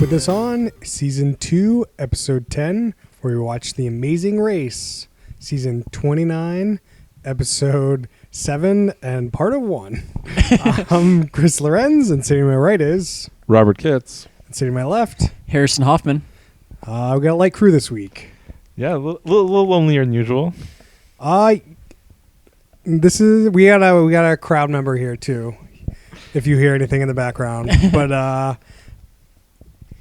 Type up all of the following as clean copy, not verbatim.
With us on Season 2, Episode 10, where we watch The Amazing Race, Season 29, Episode 7, and Part of 1. I'm Chris Lorenz, and sitting to my right is... Robert Kitts. And sitting to my left... Harrison Hoffman. We got a light crew this week. Yeah, a little lonelier than usual. We got a crowd member here, too, if you hear anything in the background. But...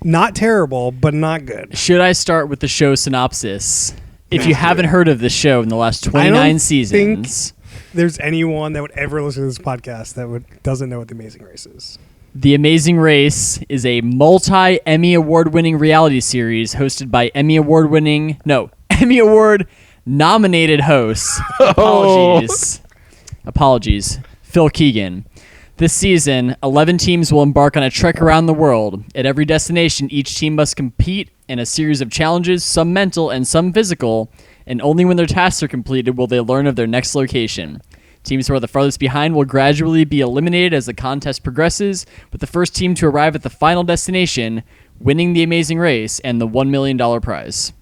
not terrible, but not good. Should I start with the show synopsis? If you haven't heard of the show in the last 29 seasons... there's anyone that would ever listen to this podcast that doesn't know what The Amazing Race is. The Amazing Race is a multi-Emmy Award-winning reality series hosted by Emmy Award-nominated hosts. Apologies. Phil Keegan. This season, 11 teams will embark on a trek around the world. At every destination, each team must compete in a series of challenges, some mental and some physical, and only when their tasks are completed will they learn of their next location. Teams who are the farthest behind will gradually be eliminated as the contest progresses, with the first team to arrive at the final destination winning the Amazing Race and the $1 million prize.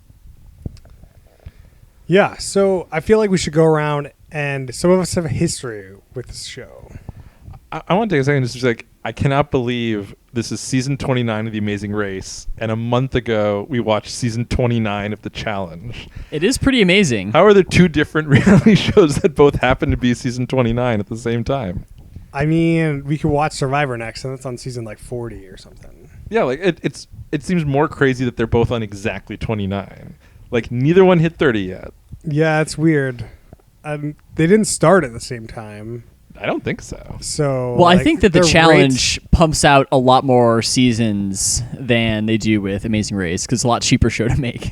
Yeah, so I feel like we should go around, and some of us have a history with this show. I want to take a second just like, I cannot believe this is season 29 of The Amazing Race, and a month ago we watched season 29 of The Challenge. It is pretty amazing. How are there two different reality shows that both happen to be season 29 at the same time? I mean, we could watch Survivor next, and that's on season like 40 or something. Yeah, like it seems more crazy that they're both on exactly 29. Like neither one hit 30 yet. Yeah, it's weird. They didn't start at the same time. I don't think so. So, well, I think that the Challenge pumps out a lot more seasons than they do with Amazing Race because it's a lot cheaper show to make.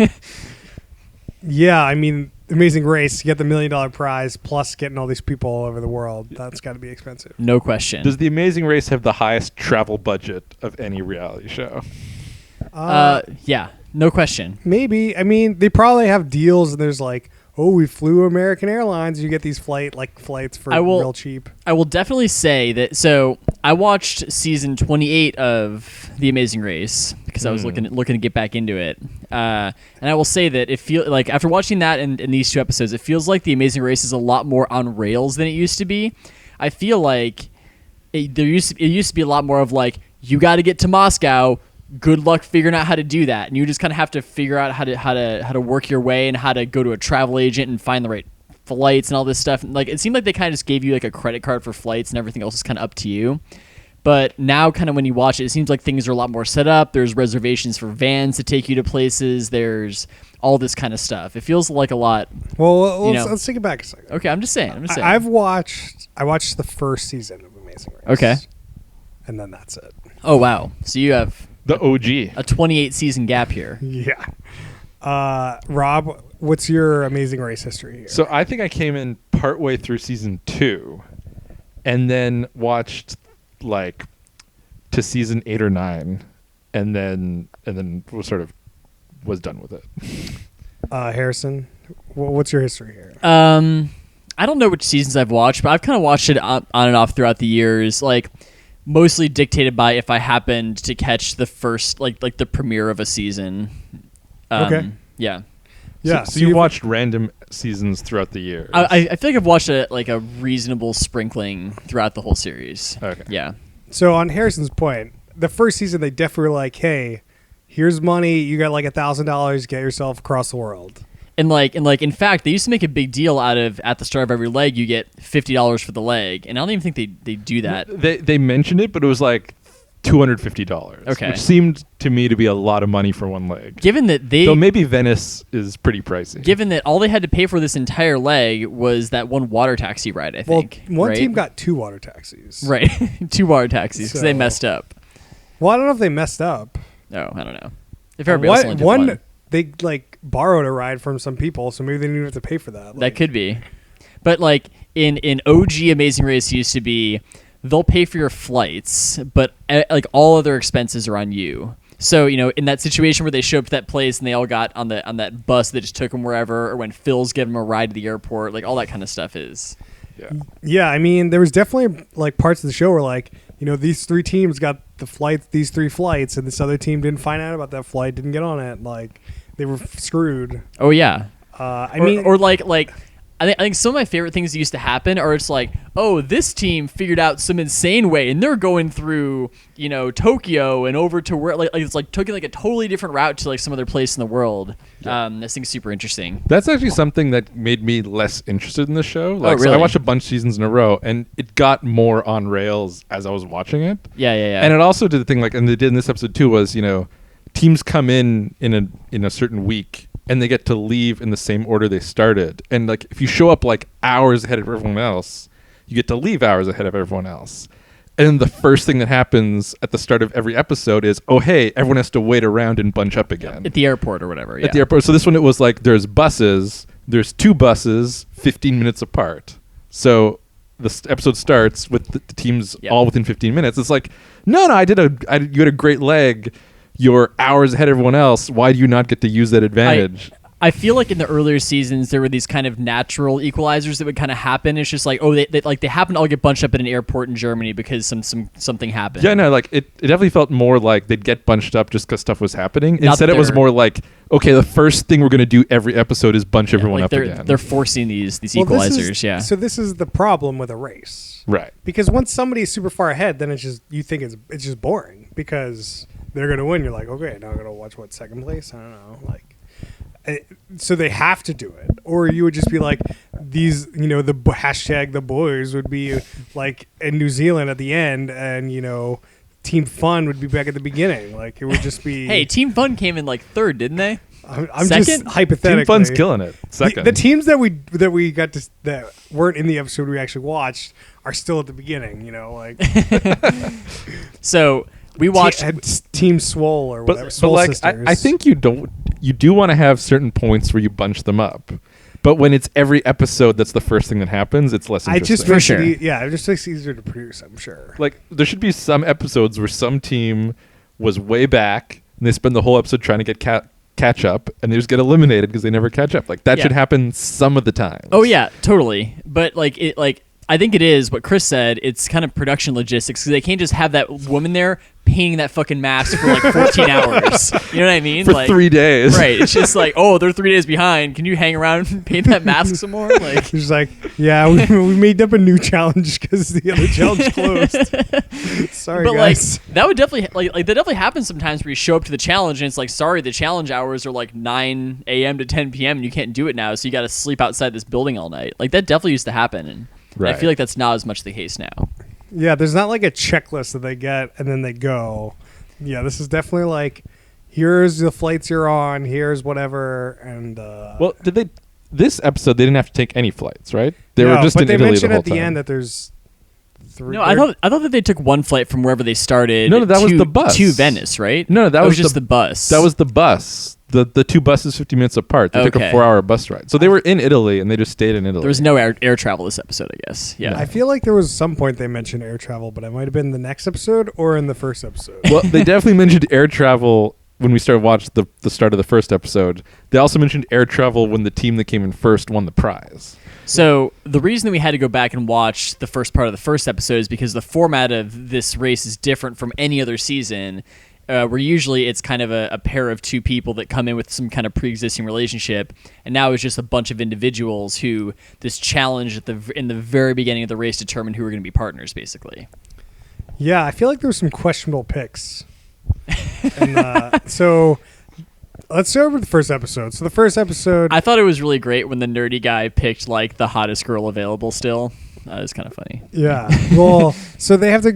Yeah, I mean, Amazing Race, you get the $1 million prize plus getting all these people all over the world. That's got to be expensive. No question. Does The Amazing Race have the highest travel budget of any reality show? Yeah, no question. Maybe. I mean, they probably have deals, and there's like, oh, we flew American Airlines. You get these flights for real cheap. I will definitely say that. So I watched season 28 of The Amazing Race because I was looking to get back into it. And I will say that it feels like after watching that and these two episodes, it feels like The Amazing Race is a lot more on rails than it used to be. I feel like it used to be a lot more of like, you got to get to Moscow. Good luck figuring out how to do that, and you just kind of have to figure out how to work your way and how to go to a travel agent and find the right flights and all this stuff. Like it seemed like they kind of just gave you like a credit card for flights, and everything else is kind of up to you. But now, kind of when you watch it, it seems like things are a lot more set up. There's reservations for vans to take you to places. There's all this kind of stuff. It feels like a lot. Well, let's take it back a second. Okay, I'm just saying. I watched the first season of Amazing Race. Okay, and then that's it. Oh wow! So you have the OG. A 28 season gap here. Yeah. Rob, what's your Amazing Race history here? So I think I came in partway through season 2 and then watched like to season 8 or 9 and then was done with it. Harrison, what's your history here? I don't know which seasons I've watched, but I've kind of watched it on and off throughout the years. Like, mostly dictated by if I happened to catch the first, like the premiere of a season. Okay. Yeah. Yeah. So you watched random seasons throughout the year. I feel like I've watched a reasonable sprinkling throughout the whole series. Okay. Yeah. So on Harrison's point, the first season they definitely were like, hey, here's money. You got like $1,000. Get yourself across the world. And in fact, they used to make a big deal out of at the start of every leg, you get $50 for the leg. And I don't even think they do that. They mentioned it, but it was like $250. Okay. Which seemed to me to be a lot of money for one leg. Given that Though maybe Venice is pretty pricey. Given that all they had to pay for this entire leg was that one water taxi ride, I think. Well, one team got 2 water taxis. Right. 2 water taxis because they messed up. Well, I don't know if they messed up. Oh, I don't know. If everybody else only did one. They borrowed a ride from some people, so maybe they didn't even have to pay for that. That could be. But in OG Amazing Race used to be they'll pay for your flights, but all other expenses are on you. So, in that situation where they show up to that place and they all got on that bus that just took them wherever, or when Phil's giving them a ride to the airport, all that kind of stuff is. Yeah, I mean, there was definitely parts of the show where these 3 teams got these 3 flights, and this other team didn't find out about that flight, didn't get on it, like they were screwed. Oh yeah. I mean, or like I think some of my favorite things that used to happen are it's like, oh, this team figured out some insane way and they're going through, Tokyo and over to where like it's like taking like a totally different route to like some other place in the world. Yeah. This thing's super interesting. That's actually something that made me less interested in the show. Like, really? So I watched a bunch of seasons in a row, and it got more on rails as I was watching it. Yeah. And it also did the thing like, and they did in this episode too, was teams come in a certain week, and they get to leave in the same order they started. And like, if you show up like hours ahead of everyone else, you get to leave hours ahead of everyone else. And then the first thing that happens at the start of every episode is, oh, hey, everyone has to wait around and bunch up again. At the airport or whatever. Yeah. At the airport. So this one, it was like, there's 2 buses, 15 minutes apart. So the episode starts with the teams all within 15 minutes. It's like, no, you had a great leg. You're hours ahead of everyone else. Why do you not get to use that advantage? I feel like in the earlier seasons there were these kind of natural equalizers that would kind of happen. It's just like, oh, they happen to all get bunched up at an airport in Germany because something happened. Yeah, no, like it definitely felt more like they'd get bunched up just because stuff was happening. Instead, it was more like, okay, the first thing we're going to do every episode is bunch everyone up again. They're forcing these equalizers. So this is the problem with a race, right? Because once somebody's super far ahead, then you think it's just boring because they're going to win. You're like, okay, now I'm going to watch second place. I don't know, like. So they have to do it, or you would just be like these, the hashtag the boys would be like in New Zealand at the end, and Team Fun would be back at the beginning. Like it would just be. Hey, Team Fun came in like 3rd, didn't they? I'm Second? just hypothetically. Team Fun's killing it. Second. The teams that we got to that weren't in the episode we actually watched are still at the beginning. Like. So. We watched Team Swole or whatever. But like, I think you do want to have certain points where you bunch them up. But when it's every episode, that's the first thing that happens. It's less interesting. It just makes it easier to produce. I'm sure. Like there should be some episodes where some team was way back and they spend the whole episode trying to get catch up, and they just get eliminated because they never catch up. Like that should happen some of the time. Oh yeah, totally. But I think it is what Chris said. It's kind of production logistics because they can't just have that woman there painting that fucking mask for like 14 hours. You know what I mean? For 3 days. Right. It's just like, oh, they're 3 days behind. Can you hang around and paint that mask some more? Like, she's like, yeah, we made up a new challenge because the other challenge closed. Sorry, but guys. Like that would definitely that definitely happens sometimes where you show up to the challenge and it's like, sorry, the challenge hours are like 9 a.m. to 10 p.m. and you can't do it now, so you got to sleep outside this building all night. Like that definitely used to happen, and I feel like that's not as much the case now. Yeah, there's not like a checklist that they get and then they go. Yeah, this is definitely like, here's the flights you're on, here's whatever, and well, this episode they didn't have to take any flights, right? They were just in Italy the whole time. But they mentioned at the end that there's 3. No, I thought that they took one flight from wherever they started. No, that was the bus to Venice, right? No, that was just the bus. That was the bus. The 2 buses 50 minutes apart. They took a 4-hour bus ride. So they were in Italy and they just stayed in Italy. There was no air travel this episode, I guess. Yeah. I feel like there was some point they mentioned air travel, but it might have been the next episode or in the first episode. Well, they definitely mentioned air travel when we started watching the start of the first episode. They also mentioned air travel when the team that came in first won the prize. So the reason that we had to go back and watch the first part of the first episode is because the format of this race is different from any other season. Where usually it's kind of a pair of 2 people that come in with some kind of pre-existing relationship, and now it's just a bunch of individuals who this challenge in the very beginning of the race determined who were going to be partners, basically. Yeah, I feel like there were some questionable picks. And, so let's start with the first episode. So the first episode, I thought it was really great when the nerdy guy picked like the hottest girl available. Still, that was kind of funny. Yeah. Well, so they have to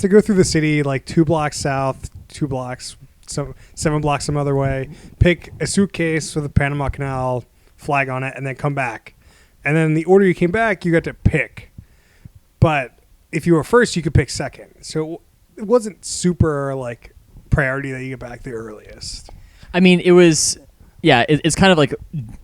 go through the city like 2 blocks south, 2 blocks, 7 blocks some other way, pick a suitcase with a Panama Canal flag on it, and then come back. And then in the order you came back, you got to pick. But if you were first, you could pick second. So it wasn't super like priority that you get back the earliest. I mean, it was, yeah, it's kind of like,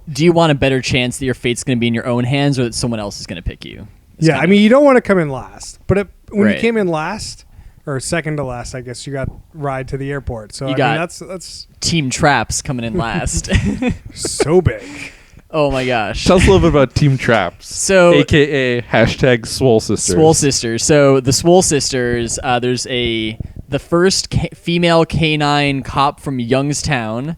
do you want a better chance that your fate's going to be in your own hands or that someone else is going to pick you? Yeah, I mean, you don't want to come in last. But when Right. you came in last, or second to last, I guess, you got ride to the airport. So You I got- mean, that's Team Traps coming in last. so big. Oh my gosh. Tell us a little bit about Team Traps. So AKA hashtag Swole Sisters. Swole Sisters. So the Swole Sisters, there's a the first female canine cop from Youngstown.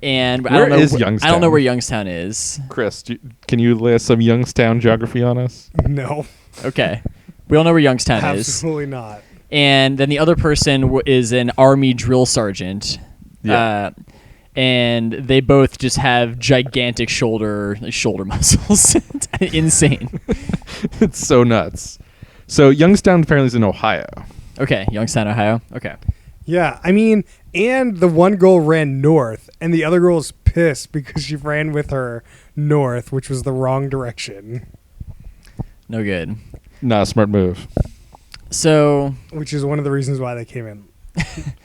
And Where is Youngstown? I don't know where Youngstown is. Chris, can you lay some Youngstown geography on us? No, Okay. We don't know where Youngstown is. absolutely not. And then the other person is an Army drill sergeant. Yeah. And they both just have gigantic shoulder muscles. Insane. It's so nuts. So Youngstown apparently is in Ohio. Okay, Youngstown, Ohio. Okay. Yeah, I mean, and the one girl ran north, and the other girl was pissed because she ran with her north, which was the wrong direction. No good. Not a smart move. So Which is one of the reasons why they came in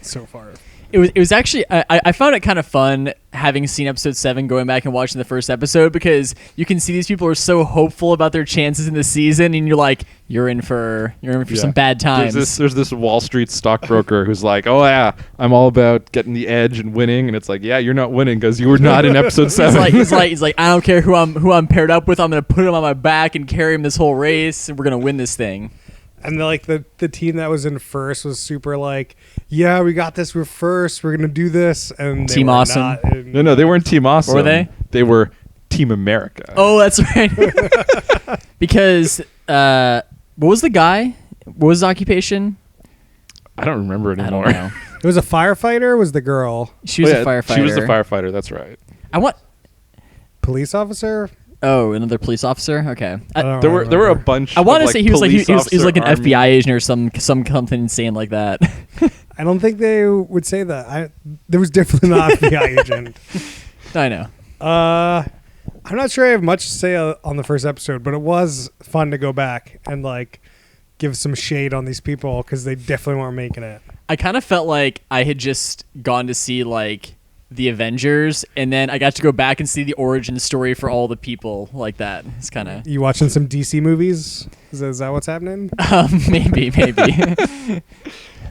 so far. it was actually I found it kind of fun having seen episode 7, going back and watching the first episode, because you can see these people are so hopeful about their chances in the season, and you're like, you're in for some bad times. There's this Wall Street stockbroker who's like, oh yeah, I'm all about getting the edge and winning, and it's like, yeah, you're not winning because you were not in episode 7. He's like, I don't care who I'm paired up with. I'm gonna put him on my back and carry him this whole race, and we're gonna win this thing. And the team that was in first was super like, yeah, we got this. We're first. We're gonna do this. And they Team were Awesome. not in- No, they weren't Team Awesome. What were they? They were Team America. Oh, that's right. Because what was the guy? What was his occupation? I don't remember I don't anymore. know. It was a firefighter. Was the girl She was Oh, yeah, a firefighter. She was the firefighter. That's right. I want. police officer? Oh, another police officer. Okay. I don't There were a remember. bunch. I want to of, say he was like police he was officer, like an army. FBI agent or something insane like that. I don't think they would say that. There was definitely not a FBI agent. I know. I'm not sure I have much to say on the first episode, but it was fun to go back and like give some shade on these people because they definitely weren't making it. I kind of felt like I had just gone to see like the Avengers, and then I got to go back and see the origin story for all the people like that. It's kind of You watching some DC movies? Is that what's happening? maybe.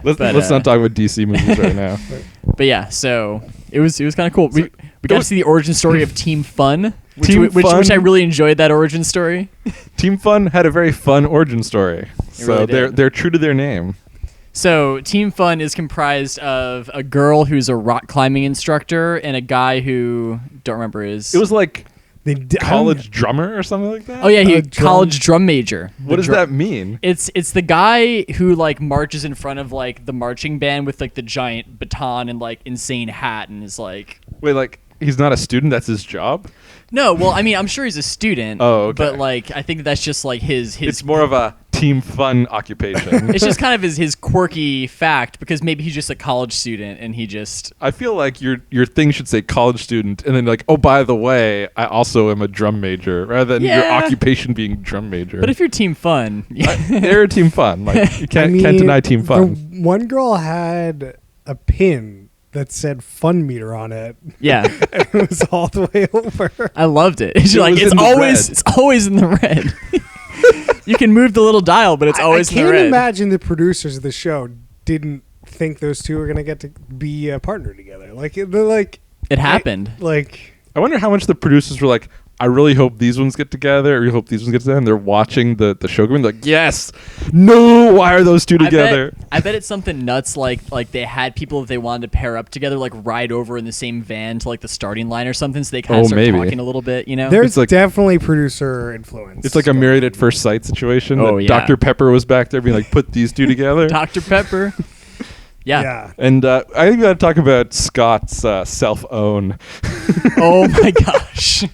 Let's not talk about DC movies right now. But yeah, so it was kind of cool. We got to was- see the origin story of Team Fun, Team which Fun? I really enjoyed that origin story. Team Fun had a very fun origin story. So really did. they're true to their name. So Team Fun is comprised of a girl who's a rock climbing instructor and a guy who don't remember his. It was like They college drummer or something like that. Oh yeah, he a drum- college drum major. What does that mean? It's the guy who like marches in front of like the marching band with like the giant baton and like insane hat and is like. Wait, like he's not a student. That's his job. No, well, I mean, I'm sure he's a student. Oh, okay. But like, I think that's just like his. It's more of a Team Fun occupation. It's just kind of his quirky fact, because maybe he's just a college student and he just. I feel like your thing should say college student, and then like, oh, by the way, I also am a drum major, rather than your Yeah. occupation being drum major. But if you're Team Fun, they're a Team Fun. Like you can't deny Team Fun. The one girl had a pin that said "fun meter" on it. yeah, And it was all the way over. I loved it. It's It like was it's in the always red. it's always in the red. You can move the little dial, but it's always I in the can't red. imagine the producers of the show didn't think those two were gonna get to be a partner together. Like they're like It happened. like I wonder how much the producers were like, I really hope these ones get together, or you hope these ones get together, and they're watching the show going like, yes, no, why are those two together? I bet it's something nuts like they had people that they wanted to pair up together, like ride over in the same van to like the starting line or something, so they kind Oh, of start maybe. talking a little bit, you know? there's It's like- definitely producer influence. It's like a Married at First Sight situation. Oh, that yeah. Dr. Pepper was back there being like, put these two together. Dr. Pepper. Yeah. yeah. And I think we got to talk about Scott's self-own. Oh my gosh.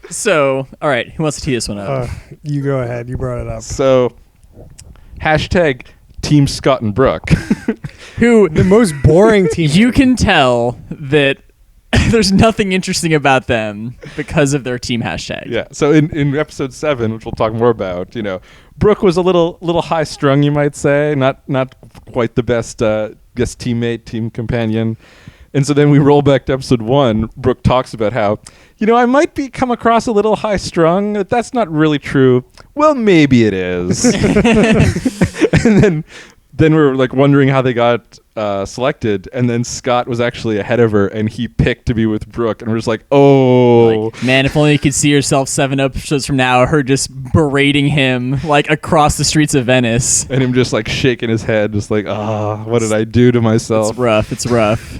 So, all right, who wants to tee this one up? You go ahead. You brought it up. So, hashtag Team Scott and Brooke. Who The most boring team. you can tell that there's nothing interesting about them because of their team hashtag. Yeah. So in episode 7, which we'll talk more about, Brooke was a little high strung, you might say, not quite the best teammate, team companion. And so then we roll back to episode 1. Brooke talks about how, I might come across a little high strung. That's not really true. Well, maybe it is. And then we're like wondering how they got selected, and then Scott was actually ahead of her, and he picked to be with Brooke, and we're just like, oh, Like, man, if only you could see yourself 7 episodes from now, her just berating him like across the streets of Venice. and him just like shaking his head, just like, what did I do to myself? It's rough. It's rough.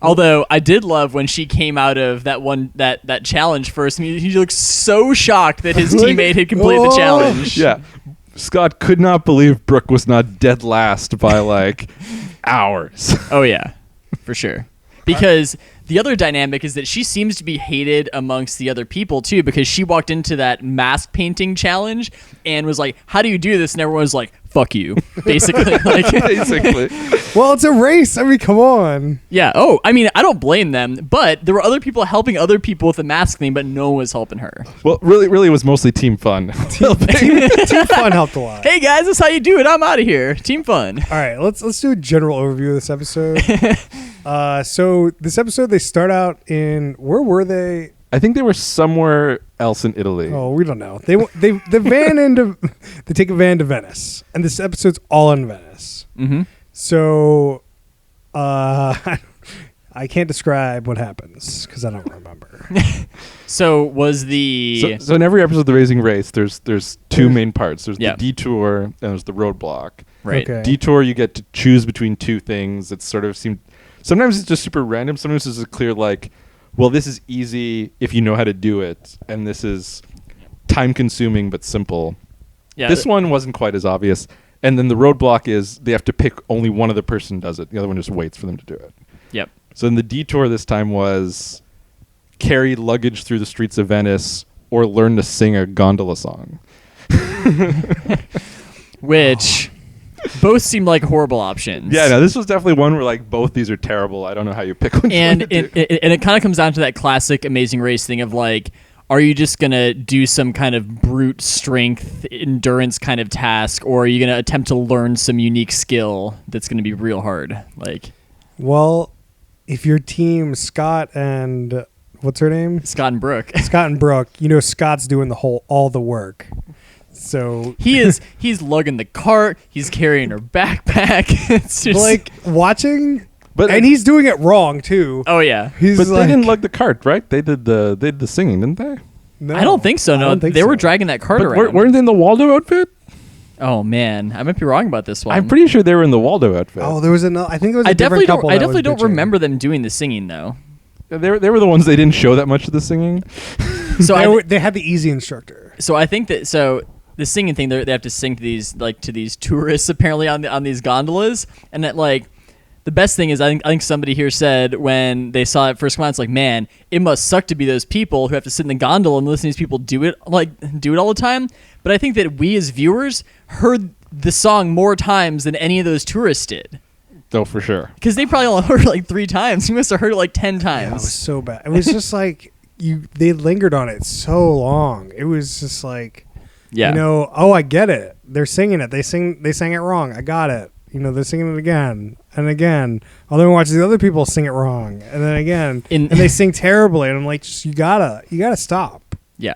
Although I did love when she came out of that challenge first. I mean, he looked so shocked that his teammate had completed the challenge. Yeah. Scott could not believe Brooke was not dead last by like hours. Oh yeah, for sure. Because the other dynamic is that she seems to be hated amongst the other people too, because she walked into that mask painting challenge and was like, "How do you do this?" And everyone was like, "Fuck you," basically. Like, Basically. Well, it's a race. I mean, come on. yeah. Oh, I mean, I don't blame them, but there were other people helping other people with the mask thing, but no one was helping her. Well, really, it was mostly team fun. Team fun helped a lot. Hey guys, that's how you do it. I'm out of here. Team fun. All right, let's do a general overview of this episode. So this episode, they start out in, where were they? I think they were somewhere else in Italy. Oh, we don't know. They take a van to Venice, and this episode's all in Venice. Mm-hmm. So, I can't describe what happens because I don't remember. So was the So in every episode of The Amazing Race, there's two main parts. There's Yeah. the detour and there's the roadblock. right? Okay. Detour, you get to choose between two things. It sort of seemed. Sometimes it's just super random. Sometimes it's a clear like, well, this is easy if you know how to do it, and this is time consuming but simple. Yeah. This one wasn't quite as obvious. And then the roadblock is they have to pick only one other person does it. The other one just waits for them to do it. Yep. So then the detour this time was carry luggage through the streets of Venice or learn to sing a gondola song. Which both seem like horrible options. Yeah, no, this was definitely one where like both these are terrible. I don't know how you pick which And one to do. it kind of comes down to that classic Amazing Race thing of like, are you just going to do some kind of brute strength endurance kind of task, or are you going to attempt to learn some unique skill that's going to be real hard? Like, Well, if your team, Scott and what's her name? Scott and Brooke. Scott and Brooke, Scott's doing all the work. So He's lugging the cart, he's carrying her backpack. It's just like watching, But and he's doing it wrong too. oh yeah. He's but like, they didn't lug the cart, right? They did the singing, didn't they? no, I don't think so. I No, don't think they so. were dragging that cart But around. weren't they in the Waldo outfit? Oh man, I might be wrong about this one. I'm pretty sure they were in the Waldo outfit. Oh, there was another. I think it was. I A definitely different don't. couple I that definitely was don't bitching. remember them doing the singing though. They were the ones they didn't show that much of the singing. So They had the easy instructor. So I think that the singing thing they have to sing to these tourists apparently on these gondolas, and that like the best thing is I think somebody here said when they saw it first come out, it's like, man, it must suck to be those people who have to sit in the gondola and listen to these people do it all the time. But I think that we as viewers heard the song more times than any of those tourists did. Oh, for sure. Because they probably only heard it like 3 times. You must have heard it like 10 Yeah, it was times. so bad. It was just like they lingered on it so long. It was just like, Yeah. oh, I get it. They're singing it. They sang it wrong. I got it. They're singing it again and again. I'll then watch the other people sing it wrong, and then again, and they sing terribly. And I'm like, just, you gotta stop. Yeah.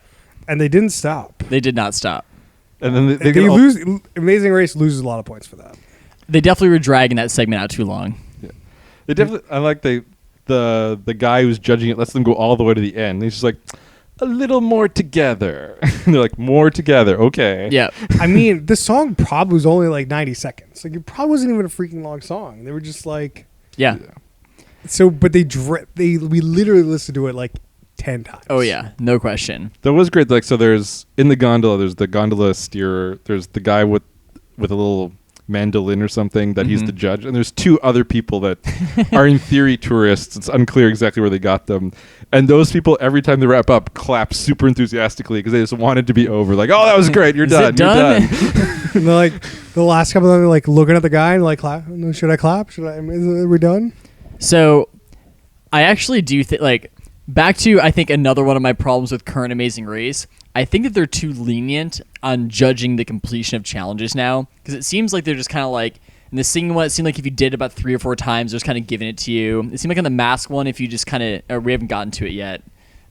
And they didn't stop. They did not stop. And then They get all- lose. Amazing Race loses a lot of points for that. They definitely were dragging that segment out too long. They definitely. I like the guy who's judging it lets them go all the way to the end. He's just like a little more together. And they're like more together. Okay. Yeah. I mean, the song probably was only like 90 seconds. Like, it probably wasn't even a freaking long song. They were just like, Yeah. so, but we literally listened to it like 10 times. Oh yeah, no question. That was great. Like, so there's in the gondola. There's the gondola steerer. There's the guy with a little mandolin or something that he's the judge, and there's 2 other people that are in theory tourists. It's unclear exactly where they got them, and those people every time they wrap up clap super enthusiastically because they just want it to be over. Like, oh, that was great. You're Is done. it done? You're done. And they're like, the last couple of them are like looking at the guy and like, clap. Should I clap? Are we done? So, I actually do think like back to I think another one of my problems with current Amazing Race. I think that they're too lenient on judging the completion of challenges now, because it seems like they're just kind of like in the singing one. It seemed like if you did about 3 or 4 times, they're just kind of giving it to you. It seemed like on the mask one, if you just kind of we haven't gotten to it yet,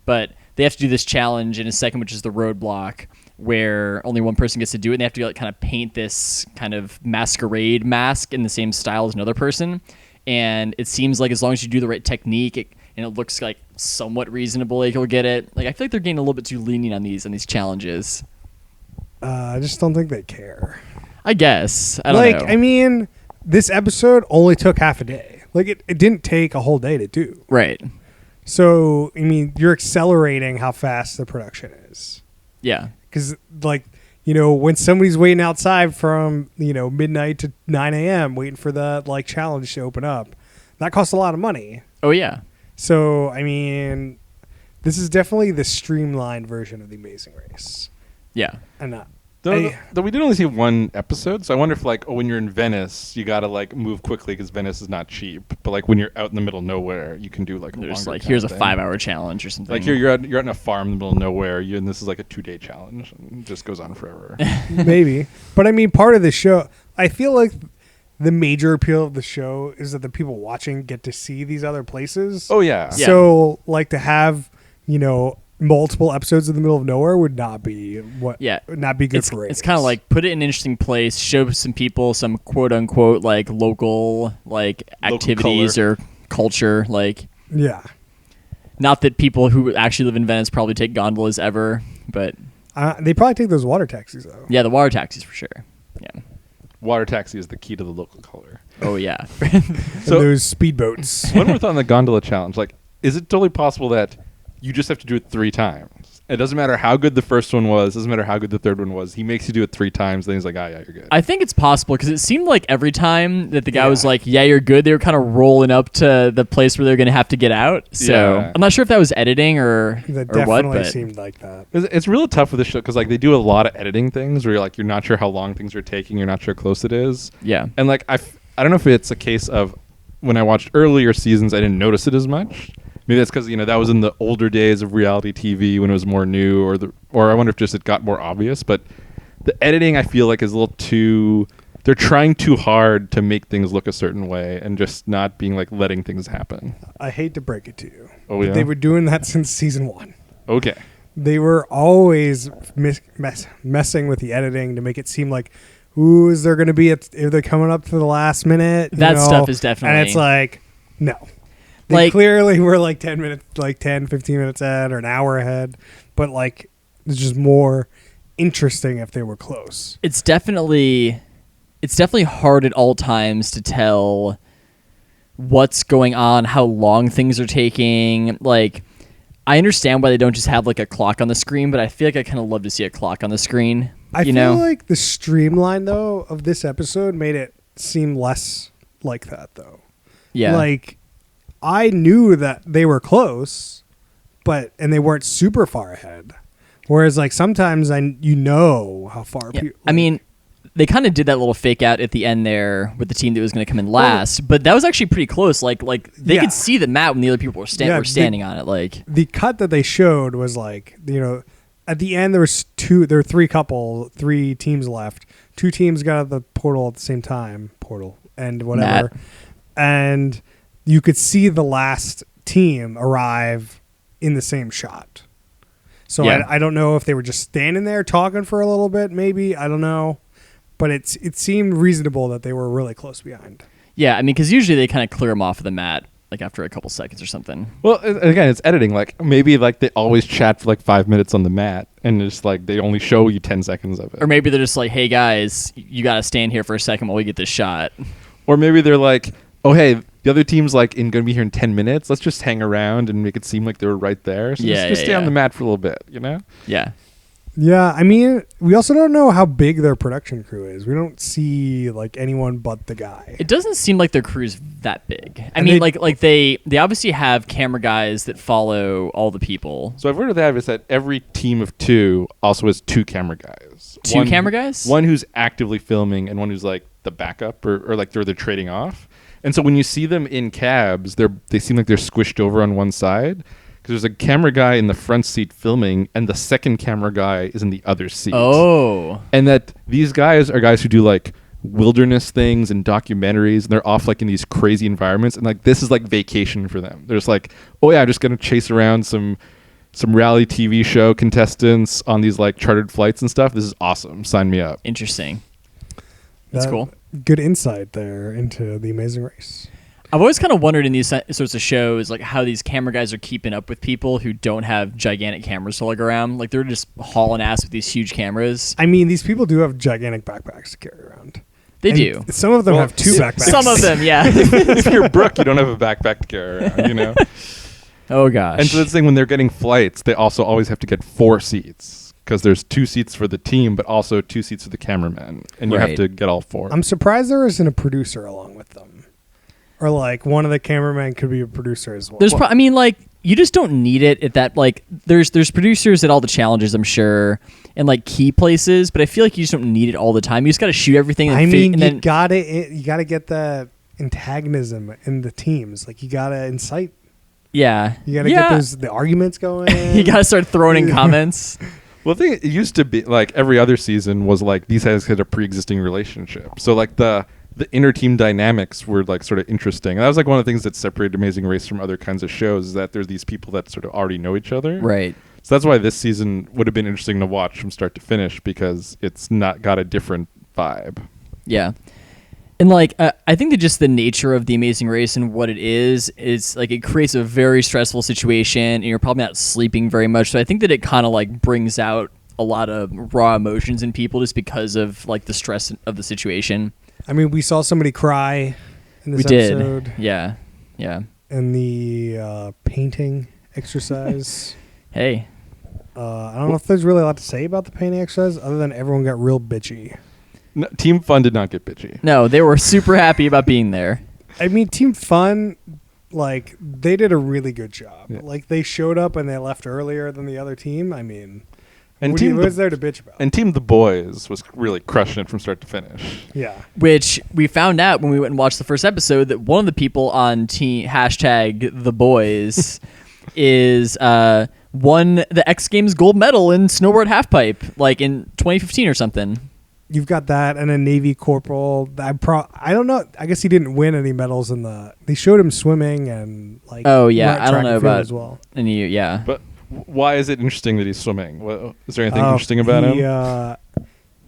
but they have to do this challenge in a second, which is the roadblock. where only one person gets to do it, and they have to like kind of paint this kind of masquerade mask in the same style as another person. And it seems like as long as you do the right technique, and it looks like somewhat reasonable, like you'll get it. Like I feel like they're getting a little bit too lenient on these challenges. I just don't think they care. I guess. I don't know. I mean, this episode only took half a day. Like it didn't take a whole day to do. Right. So, I mean, you're accelerating how fast the production is. Yeah. Because, like, you know, when somebody's waiting outside from, you know, midnight to 9 a.m. waiting for the, like, challenge to open up, that costs a lot of money. Oh, yeah. So, I mean, this is definitely the streamlined version of The Amazing Race. Yeah. And Though we did only see one episode, so I wonder if like when you're in Venice, you gotta like move quickly because Venice is not cheap. But like when you're out in the middle of nowhere, you can do like a There's longer like here's a thing. 5-hour challenge or something. Like here you're out in a farm in the middle of nowhere, and this is like a 2-day challenge, and it just goes on forever. maybe. But, I mean, part of the show, I feel like the major appeal of the show is that the people watching get to see these other places. Oh yeah. Yeah. So, like, to have, you know, multiple episodes in the middle of nowhere would not be not be good for ratings. It's kind of like put it in an interesting place, show some people some quote unquote like local like activities color. or culture. Like, yeah. not that people who actually live in Venice probably take gondolas ever, but They probably take those water taxis though. yeah, the water taxis for sure. Yeah. Water taxi is the key to the local color. Oh yeah. So- And those speedboats. One more thought on the gondola challenge. Like, is it totally possible that you just have to do it 3 times? It doesn't matter how good the first one was. Doesn't matter how good the third one was. He makes you do it 3 times. Then he's like, yeah, you're good. I think it's possible because it seemed like every time that the guy was like, yeah, you're good, they were kind of rolling up to the place where they're going to have to get out. So Yeah. I'm not sure if that was editing or That or what, definitely but seemed like that. It's really tough with this show because like they do a lot of editing things where you're not sure how long things are taking. You're not sure how close it is. yeah. And like I don't know if it's a case of when I watched earlier seasons, I didn't notice it as much. Maybe that's because that was in the older days of reality TV when it was more new, or I wonder if just it got more obvious. But the editing I feel like is a little too. They're trying too hard to make things look a certain way and just not being like letting things happen. I hate to break it to you. Oh, but yeah? They were doing that since season 1. Okay. They were always messing with the editing to make it seem like, ooh, is there going to be if they're coming up to the last minute? That stuff is definitely- And it's like, no. They Like- clearly were like 10 minutes, like 10, 15 minutes ahead or an hour ahead. But like, it's just more interesting if they were close. It's definitely hard at all times to tell what's going on, how long things are taking. Like, I understand why they don't just have like a clock on the screen, but I feel like I kind of love to see a clock on the screen. I feel like the streamline, though, of this episode made it seem less like that, though. Yeah. Like, I knew that they were close, and they weren't super far ahead. Whereas, like, sometimes you know how far Yeah. people... I mean, they kind of did that little fake out at the end there with the team that was going to come in last, but that was actually pretty close. Like they Yeah. could see the map when the other people were standing on it. Like, the cut that they showed was like, at the end there were 3 teams left. 2 teams got out of the portal at the same time. And whatever. And you could see the last team arrive in the same shot. So Yeah. I don't know if they were just standing there talking for a little bit, maybe. I don't know. But it seemed reasonable that they were really close behind. yeah, I mean, because usually they kind of clear them off of the mat like after a couple seconds or something. Well, again, it's editing. Like maybe like they always chat for like 5 minutes on the mat, and it's like they only show you 10 seconds of it. Or maybe they're just like, hey guys, you got to stand here for a second while we get this shot. Or maybe they're like, oh hey, the other team's like going to be here in 10 minutes. Let's just hang around and make it seem like they were right there. So just stay on the mat for a little bit, Yeah. Yeah, I mean, we also don't know how big their production crew is. We don't see like anyone but the guy. It doesn't seem like their crew's that big. I And mean, they- like they obviously have camera guys that follow all the people. So I've heard of that is that every team of 2 also has 2 camera guys. Two camera guys? One who's actively filming and one who's like the backup or like they're trading off. And so when you see them in cabs, they seem like they're squished over on one side. Because there's a camera guy in the front seat filming, and the second camera guy is in the other seat. Oh. And that these guys are guys who do like wilderness things and documentaries, and they're off like in these crazy environments, and like this is like vacation for them. They're just like, oh yeah, I'm just gonna chase around some some reality TV show contestants on these like chartered flights and stuff. This is awesome. Sign me up. Interesting. That's cool. Good insight there into The Amazing Race. I've always kind of wondered in these sorts of shows, like how these camera guys are keeping up with people who don't have gigantic cameras to lug around. Like they're just hauling ass with these huge cameras. I mean, these people do have gigantic backpacks to carry around. They And do. Some of them have two backpacks. Some of them, yeah. If you're Brooke, you don't have a backpack to carry around, you know? Oh gosh. And so that's the thing, when they're getting flights, they also always have to get 4 seats because there's 2 seats for the team, but also 2 seats for the cameraman, and you have Right. to get all 4. I'm surprised there isn't a producer along with them. Or like one of the cameramen could be a producer as well. There's, I mean, like you just don't need it at that. Like there's producers at all the challenges, I'm sure, and like key places. But I feel like you just don't need it all the time. You just got to shoot everything. And I mean, and you then gotta get the antagonism in the teams. Like you gotta incite. yeah, You gotta get the arguments going. You got to start throwing in comments. Well, the thing, it used to be like every other season was like these guys had a pre-existing relationship. So like the inner team dynamics were like sort of interesting. And that was like one of the things that separated Amazing Race from other kinds of shows, is that there's these people that sort of already know each other. Right. So that's why this season would have been interesting to watch from start to finish, because it's not got a different vibe. Yeah. And like I think that just the nature of The Amazing Race and what it is like it creates a very stressful situation, and you're probably not sleeping very much. So I think that it kind of like brings out a lot of raw emotions in people just because of like the stress of the situation. I mean, we saw somebody cry in this We episode. did. Yeah. Yeah. And the painting exercise. Hey. I don't know if there's really a lot to say about the painting exercise other than everyone got real bitchy. No, Team Fun did not get bitchy. No, they were super happy about being there. I mean, Team Fun, like, they did a really good job. Yeah. Like, they showed up and they left earlier than the other team. I mean, And what Team was there to bitch about? And Team The Boys was really crushing it from start to finish. Yeah. Which we found out when we went and watched the first episode that one of the people on team #TheBoys is won the X Games gold medal in snowboard halfpipe, like in 2015 or something. You've got that and a Navy corporal. I don't know. I guess he didn't win any medals in the. They showed him swimming and like. Oh yeah, I don't track know and field about as well. any. Yeah, But why is it interesting that he's swimming? Is there anything interesting about him?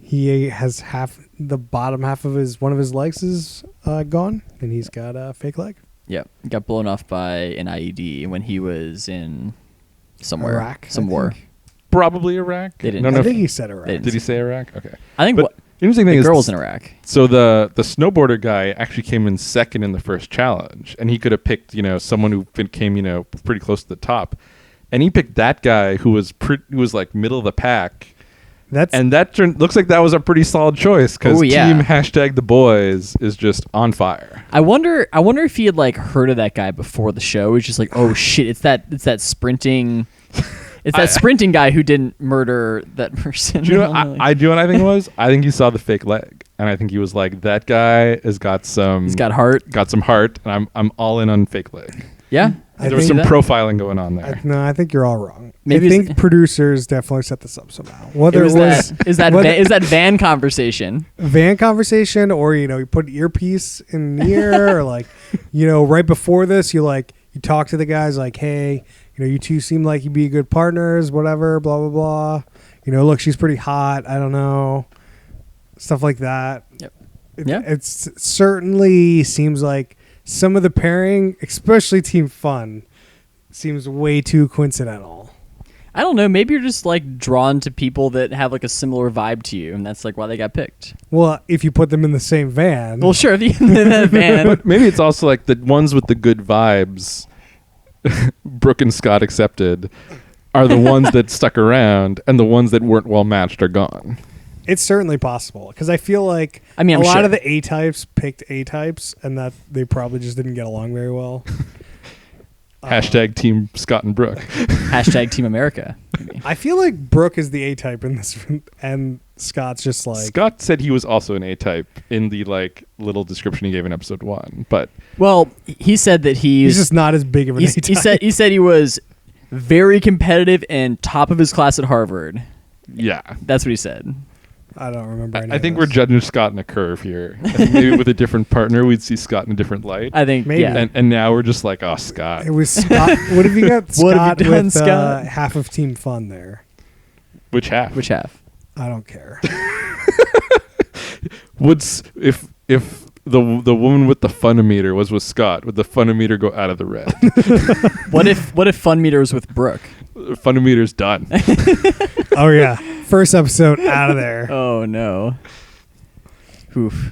He has the bottom half of one of his legs is gone, and he's got a fake leg. yeah, got blown off by an IED when he was in somewhere, Iraq, some I war. think. Probably Iraq. They didn't. No, I no, think he said Iraq. They didn't. did he say Iraq? Okay. I think But what interesting thing the is girl was in Iraq. So the snowboarder guy actually came in second in the first challenge, and he could have picked someone who came pretty close to the top, and he picked that guy who was like middle of the pack. And that looks like that was a pretty solid choice, because Team #TheBoys is just on fire. I wonder if he had like heard of that guy before the show. He's just like, oh shit, it's that sprinting. It's that sprinting guy who didn't murder that person. Do you know what I think it was? I think he saw the fake leg, and I think he was like, that guy has got some. He's got heart. Got some heart, and I'm all in on fake leg. Yeah, There was some profiling going on there. No, I think you're all wrong. Maybe I think producers definitely set this up somehow. Whether is that van conversation, van conversation, or you put earpiece in the ear, or like right before this, you talk to the guys like, hey, you two seem like you'd be good partners, whatever, blah blah blah. Look, she's pretty hot. I don't know, stuff like that. Yep. It certainly seems like some of the pairing, especially Team Fun, seems way too coincidental. I don't know. Maybe you're just like drawn to people that have like a similar vibe to you, and that's like why they got picked. Well, if you put them in the same van. Well, sure, in that van. But maybe it's also like the ones with the good vibes, Brooke and Scott accepted, are the ones that stuck around, and the ones that weren't well matched are gone. It's certainly possible, because I feel like I'm a lot sure. of the A-types picked A-types, and that they probably just didn't get along very well. Team Scott and Brooke. Team America. Maybe. I feel like Brooke is the A-type in this, and Scott's just like... Scott said he was also an A-type in the little description he gave in episode 1, but... Well, he said that he's just not as big of an A-type. He said he was very competitive and top of his class at Harvard. Yeah. That's what he said. I don't remember any I of think we're this. judging Scott in a curve here. I think maybe with a different partner, we'd see Scott in a different light. I think Maybe. yeah. And now we're just like, oh, Scott. It was Scott. What have you got What have Scott you done, with Scott? half of Team Fun there? Which half? Which half? I don't care. If the woman with the funometer was with Scott, would the funometer go out of the red? What if Fun Meter was with Brooke? Funometer's done. Oh yeah, first episode out of there. Oh no. Oof.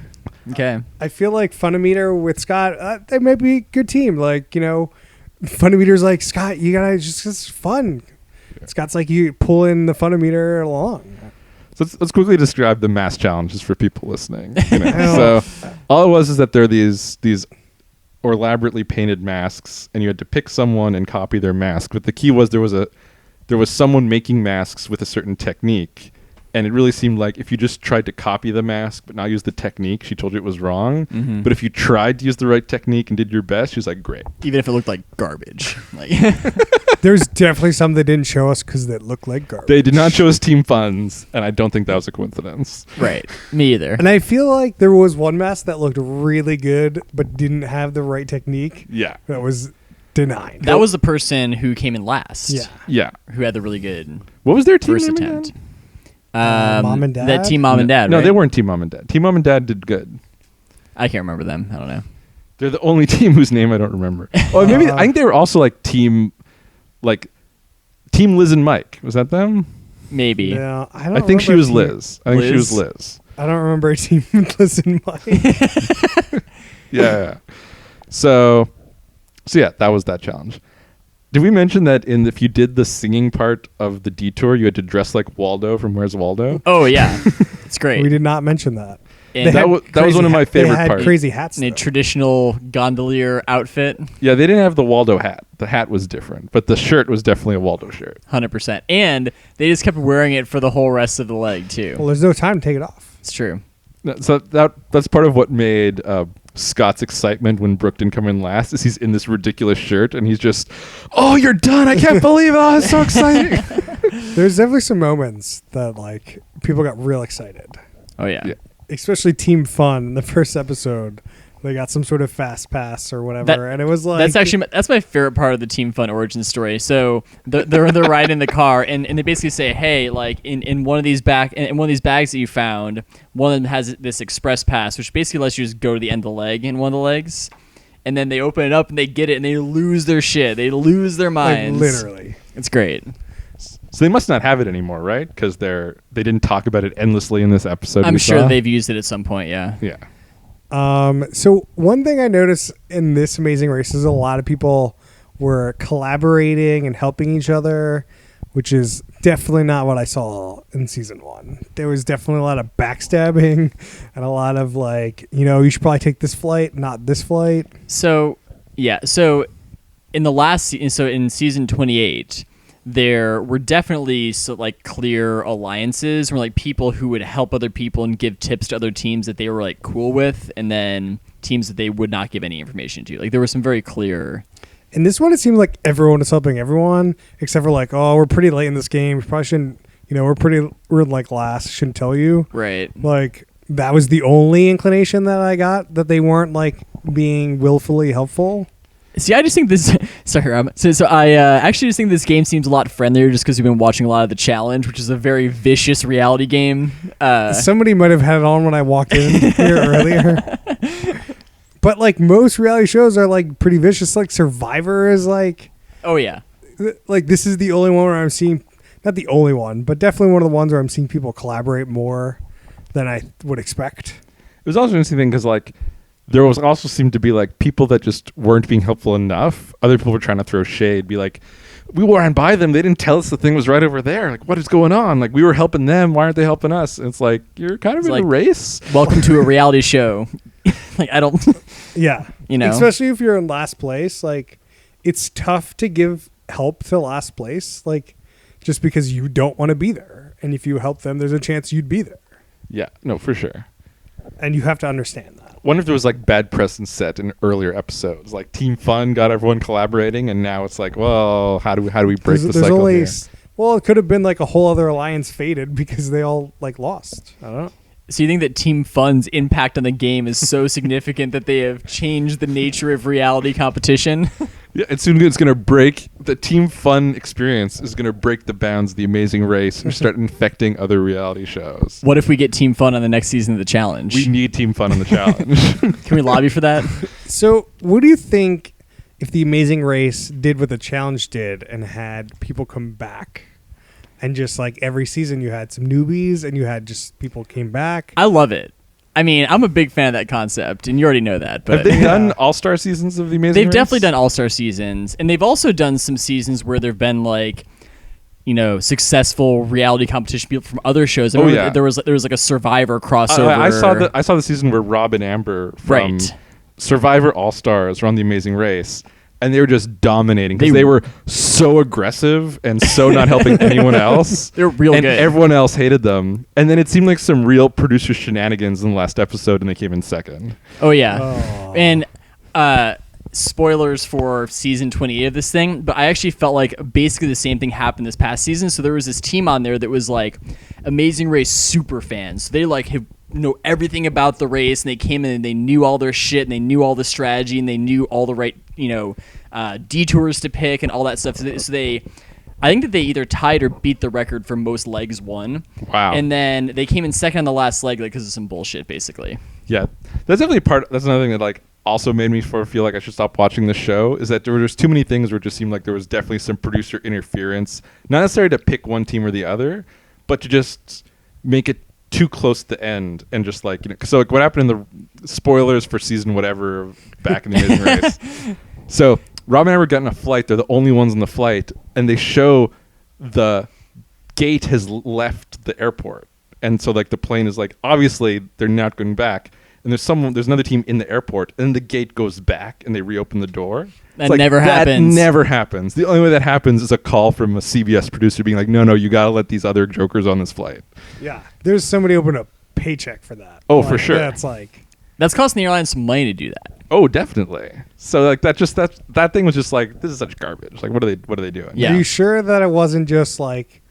Okay. I feel like Funometer with Scott, they might be a good team. Like, Funometer's like, Scott, you gotta just, it's fun. Yeah. Scott's like, you pull in the Funometer along. So let's quickly describe the mask challenges for people listening. So all it was is that there are these elaborately painted masks, and you had to pick someone and copy their mask. But the key was there was someone making masks with a certain technique. And it really seemed like if you just tried to copy the mask but not use the technique, she told you it was wrong. Mm-hmm. But if you tried to use the right technique and did your best, she was like, great. Even if it looked like garbage. Like There's definitely some they didn't show us because they look like garbage. They did not show us team funds, and I don't think that was a coincidence. Right. Me either. And I feel like there was one mask that looked really good but didn't have the right technique. Yeah. That was denied. That was the person who came in last. Yeah. Yeah. Who had the really good What was their team first name attempt. again? Mom and Dad? That Team Mom and Dad, No, right? they weren't Team Mom and Dad. Team Mom and Dad did good. I can't remember them. I don't know. They're the only team whose name I don't remember. Oh, maybe I think they were also like Team Liz and Mike. Was that them? Maybe. Yeah, I think she was Liz. I think she was Liz. I don't remember a team with Liz and Mike. Yeah. So yeah, that was that challenge. Did we mention that if you did the singing part of the detour, you had to dress like Waldo from Where's Waldo? Oh yeah. It's great. We did not mention that. And They That had was one of my they favorite had parts. crazy hats. in a though. traditional gondolier outfit. Yeah, they didn't have the Waldo hat. The hat was different, but the shirt was definitely a Waldo shirt. 100%. And they just kept wearing it for the whole rest of the leg too. Well, there's no time to take it off. It's true. So that's part of what made Scott's excitement when Brooke didn't come in last is he's in this ridiculous shirt and he's just, oh, you're done. I can't believe it. Oh, it's so exciting. There's definitely some moments that like people got real excited, Oh yeah. Yeah. especially Team Fun in the first episode. They got some sort of fast pass or whatever, That- and it was like That's my favorite part of the Team Fun origin story. So they're riding in the car, and they basically say, "Hey, like in one of these in one of these bags that you found, one of them has this express pass, which basically lets you just go to the end of the leg in one of the legs." And then they open it up and they get it, and they lose their shit. They lose their like minds. literally. It's great. So they must not have it anymore, right? Because they didn't talk about it endlessly in this episode. I'm we sure saw. they've used it at some point. Yeah. Yeah. So one thing I noticed in this Amazing Race is a lot of people were collaborating and helping each other, which is definitely not what I saw in season 1. There was definitely a lot of backstabbing and a lot of like, you should probably take this flight, not this flight. So yeah, so in in season 28, there were definitely clear alliances, where like people who would help other people and give tips to other teams that they were like cool with, and then teams that they would not give any information to. Like there were some very clear. In this one, it seems like everyone is helping everyone, except for like, oh, we're pretty late in this game. We probably shouldn't, we're like last, shouldn't tell you. Right. Like that was the only inclination that I got, that they weren't like being willfully helpful. See, I just think this. Sorry, Rob. So I actually just think this game seems a lot friendlier, just because we've been watching a lot of The Challenge, which is a very vicious reality game. Somebody might have had it on when I walked in here earlier. But like most reality shows are like pretty vicious. Like Survivor is like Oh yeah. this is the only one where I'm seeing, not the only one, but definitely one of the ones where I'm seeing people collaborate more than I would expect. It was also an interesting thing because like there was also seemed to be like people that just weren't being helpful enough. Other people were trying to throw shade, be like, we ran by them. They didn't tell us the thing was right over there. Like, what is going on? Like, we were helping them. Why aren't they helping us? And it's like, you're kind of in a race. Welcome to a reality show. Like I don't. Yeah. Especially if you're in last place, like it's tough to give help to last place, like just because you don't want to be there. And if you help them, there's a chance you'd be there. Yeah, no, for sure. And you have to understand that. Wonder if there was like bad precedent set in earlier episodes. Like Team Fun got everyone collaborating, and now it's like, well, how do we break the There's cycle only here? Well, it could have been like a whole other alliance faded because they all like lost. I don't know. So you think that Team Fun's impact on the game is so significant that they have changed the nature of reality competition? Yeah, it's soon it's going to break the Team Fun experience is going to break the bounds of The Amazing Race and start infecting other reality shows. What if we get Team Fun on the next season of the challenge? We need Team Fun on the challenge. Can we lobby for that? So, what do you think if The Amazing Race did what the challenge did and had people come back? And just like every season, you had some newbies and you had just people came back. I love it. I mean, I'm a big fan of that concept, and you already know that. But Have they done all-star seasons of The Amazing they've Race? definitely done all-star seasons, and they've also done some seasons where there've been like, you know, successful reality competition people from other shows. I remember there was like a Survivor crossover. I saw the season where Rob and Amber from Right. Survivor All-Stars were on The Amazing Race. And they were just dominating because they were so aggressive and so not helping anyone else. They're real and good. Everyone else hated them. And then it seemed like some real producer shenanigans in the last episode, and they came in second. Oh yeah, Oh. and spoilers for season 28 of this thing, but I actually felt like basically the same thing happened this past season. So there was this team on there that was like Amazing Race super fans. So they like know everything about the race, and they came in and they knew all their shit, and they knew all the strategy, and they knew all the right, detours to pick and all that stuff. So they I think that they either tied or beat the record for most legs won. Wow. And then they came in second on the last leg because of some bullshit, basically. Yeah, that's definitely that's another thing that like also made me feel like I should stop watching the show, is that there were just too many things where it just seemed like there was definitely some producer interference, not necessarily to pick one team or the other, but to just make it too close to the end and just like, so like what happened in the spoilers for season whatever back in the Amazing Race. So Rob and Amber got in a flight. They're the only ones in the flight, and they show the gate has left the airport, and so like the plane is like, obviously they're not going back. And there's another team in the airport, and then the gate goes back, and they reopen the door. That never happens. That never happens. The only way that happens is a call from a CBS producer being like, no, you got to let these other jokers on this flight. Yeah, there's somebody open a paycheck for that. Oh, for sure. That's like That's costing the airlines some money to do that. Oh, definitely. So like that thing was just like, this is such garbage. Like what are they doing? Yeah. Are you sure that it wasn't just like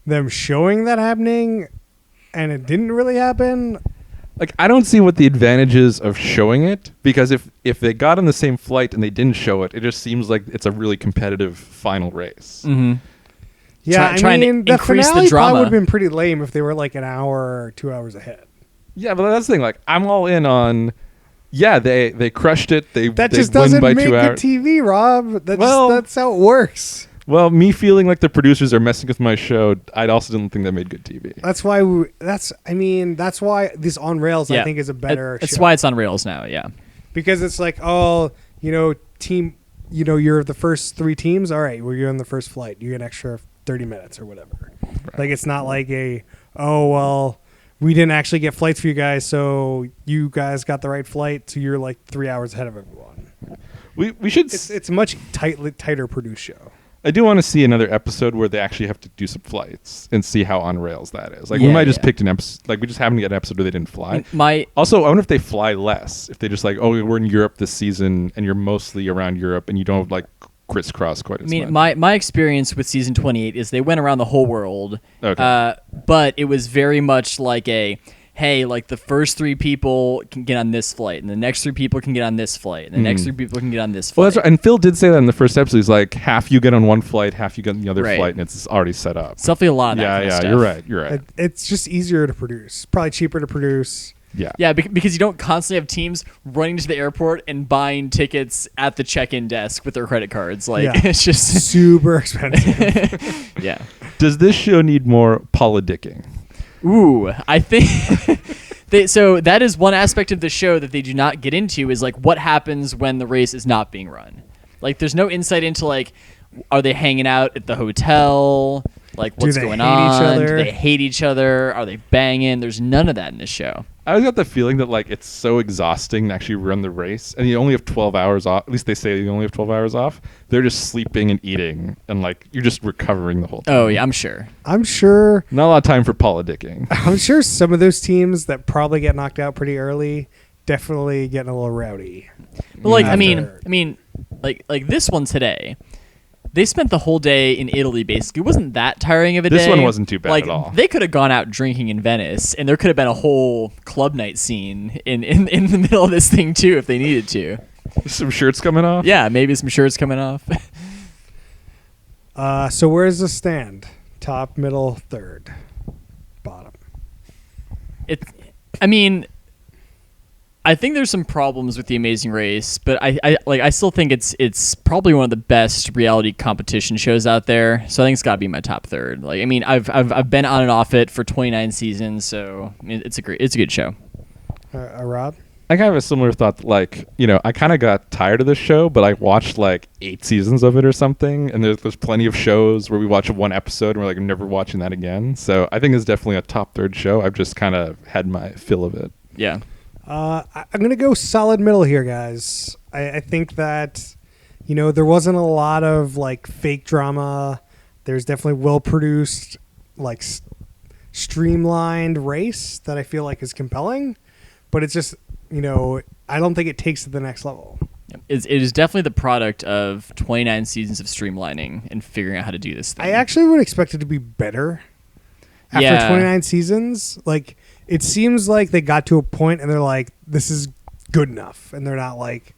them showing that happening, and it didn't really happen? Like, I don't see what the advantage is of showing it, because if they got on the same flight and they didn't show it, it just seems like it's a really competitive final race. Mm-hmm. Yeah, Trying to the increase the finale drama. probably would have been pretty lame if they were like an hour or 2 hours ahead. Yeah, but that's the thing. Like, I'm all in on. Yeah, they crushed it. That they just win doesn't by make 2 good hours. TV, Rob. Well- That's how it works. Well, me feeling like the producers are messing with my show, I also didn't think that made good TV. That's why that's why this On Rails I think is a better That's show. why it's on rails now, yeah. Because it's like, team, you're the first 3 teams. All right, well, you're on the first flight. You get an extra 30 minutes or whatever. Right. Like, it's not like we didn't actually get flights for you guys, so you guys got the right flight, so you're like 3 hours ahead of everyone. We should. It's a much tighter produced show. I do want to see another episode where they actually have to do some flights and see how on rails that is. Like, we Yeah, might just yeah. picked an episode. Like, we just haven't got an episode where they didn't fly. Also, I wonder if they fly less. If they just like, oh, we're in Europe this season, and you're mostly around Europe, and you don't like crisscross quite as much. my experience with season 28 is they went around the whole world, Okay. but it was very much like hey, like the first 3 people can get on this flight, and the next 3 people can get on this flight, and the next 3 people can get on this flight. Well, that's right. And Phil did say that in the first episode. He's like, half you get on one flight, half you get on the other Right. flight, and it's already set up. It's definitely a lot of that kind of stuff. You're right. It's just easier to produce. Probably cheaper to produce. Yeah. Yeah, because you don't constantly have teams running to the airport and buying tickets at the check-in desk with their credit cards. Like, Yeah. it's just... Super expensive. Yeah. Does this show need more politicking? Ooh, I think... So that is one aspect of the show that they do not get into, is like what happens when the race is not being run. Like, there's no insight into like, are they hanging out at the hotel? Like, what's they going hate on? each other? Do they hate each other? Are they banging? There's none of that in this show. I always got the feeling that like it's so exhausting to actually run the race, and you only have 12 hours off. At least they say you only have 12 hours off. They're just sleeping and eating, and like you're just recovering the whole time. Oh yeah, I'm sure. I'm sure Not a lot of time for politicking. some of those teams that probably get knocked out pretty early definitely getting a little rowdy. But like, After- I mean, like this one today, They spent the whole day in Italy, basically. It wasn't that tiring of a day. This one wasn't too bad like, at all. They could have gone out drinking in Venice, and there could have been a whole club night scene in the middle of this thing, too, if they needed to. Some shirts coming off? Yeah, maybe some shirts coming off. So where does this stand? Top, middle, third, bottom. I think there's some problems with The Amazing Race, but I still think it's probably one of the best reality competition shows out there. So I think it's got to be my top third. Like, I mean, I've been on and off it for 29 seasons, so I mean, it's a good show. Rob? I kind of have a similar thought. Like, I kind of got tired of this show, but I watched like 8 seasons of it or something. And there's plenty of shows where we watch one episode and we're like, I'm never watching that again. So I think it's definitely a top third show. I've just kind of had my fill of it. Yeah. I'm going to go solid middle here, guys. I think that, there wasn't a lot of like fake drama. There's definitely well-produced, like streamlined race that I feel like is compelling. But it's just, I don't think it takes it to the next level. It is definitely the product of 29 seasons of streamlining and figuring out how to do this thing. I actually would expect it to be better after 29 seasons. Like, it seems like they got to a point and they're like, this is good enough. And they're not like,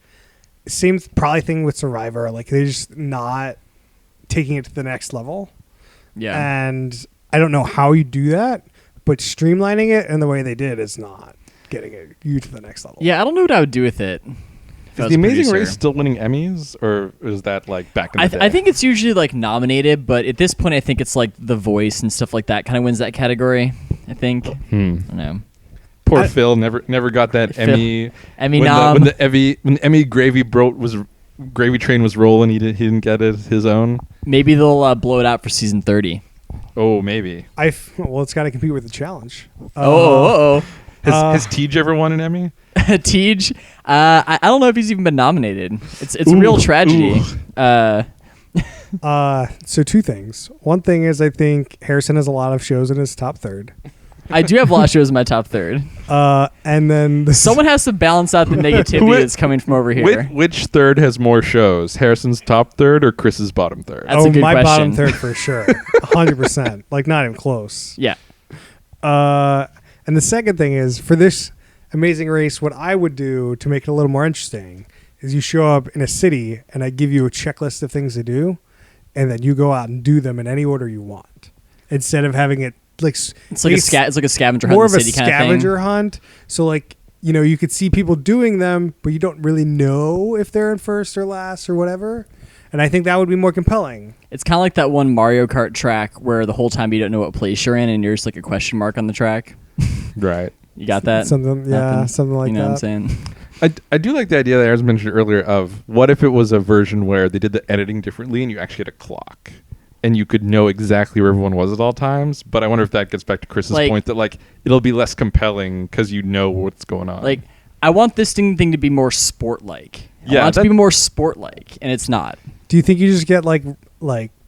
same probably thing with Survivor. Like, they're just not taking it to the next level. Yeah. And I don't know how you do that, but streamlining it and the way they did is not getting you to the next level. Yeah, I don't know what I would do with it. Is The Amazing Race still winning Emmys, or is that like back in the day? I think it's usually like nominated, but at this point, I think it's like The Voice and stuff like that kind of wins that category. I think. I don't know. Poor Phil never got that Emmy. Emmy when nom. when the Emmy gravy train was rolling, he didn't get it his own. Maybe they'll blow it out for season 30. Oh, maybe. Well, it's got to compete with the challenge. Has Tej ever won an Emmy? Tej, I don't know if he's even been nominated. It's a real tragedy. So 2 things. One thing is I think Harrison has a lot of shows in his top third. I do have a lot of shows in my top third. And then someone has to balance out the negativity that's coming from over here. Which third has more shows? Harrison's top third or Chris's bottom third? That's a good my question. bottom third for sure. 100%. Like, not even close. Yeah. And the second thing is, for this Amazing Race, what I would do to make it a little more interesting is you show up in a city and I give you a checklist of things to do, and then you go out and do them in any order you want, instead of having it like it's like a scavenger hunt. More in of the a city kind of scavenger thing. hunt. So like, you could see people doing them, but you don't really know if they're in first or last or whatever. And I think that would be more compelling. It's kind of like that one Mario Kart track where the whole time you don't know what place you're in and you're just like a question mark on the track. Right. You got that? Something like that. You know what I'm saying? I do like the idea that Aaron mentioned earlier of what if it was a version where they did the editing differently and you actually had a clock and you could know exactly where everyone was at all times. But I wonder if that gets back to Chris's point that like it'll be less compelling because you know what's going on. Like, I want this thing to be more sport-like. I want it to be more sport-like, and it's not. Do you think you just get like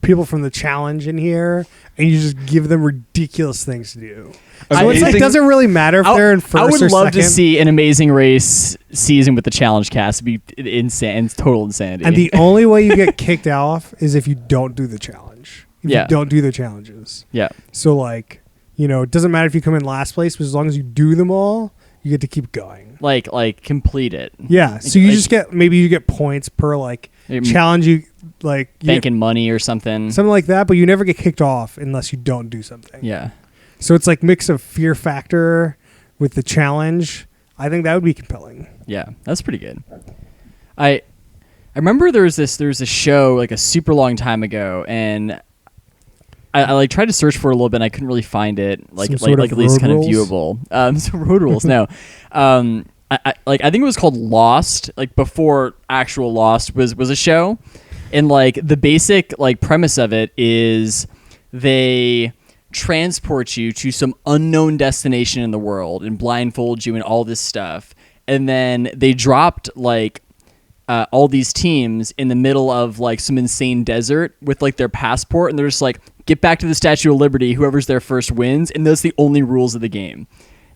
people from the challenge in here and you just give them ridiculous things to do? So it's like, doesn't really matter if they're in first or second. I would love to see an Amazing Race season with the challenge cast. It'd be insane, total insanity. And the only way you get kicked off is if you don't do the challenge. If you don't do the challenges. Yeah. So like, it doesn't matter if you come in last place, but as long as you do them all, you get to keep going. Like complete it. Yeah. So you just get points per like challenge you like banking money or something. Something like that, but you never get kicked off unless you don't do something. Yeah. So it's like mix of fear factor with the challenge. I think that would be compelling. Yeah, that's pretty good. I remember there was a show like a super long time ago, and I like tried to search for it a little bit and I couldn't really find it like at least kind of viewable. So Road Rules, no. I think it was called Lost, like before actual Lost was a show. And like the basic like premise of it is they transport you to some unknown destination in the world and blindfold you and all this stuff. And then they dropped like all these teams in the middle of like some insane desert with like their passport, and they're just like, get back to the Statue of Liberty, whoever's there first wins, and those are the only rules of the game.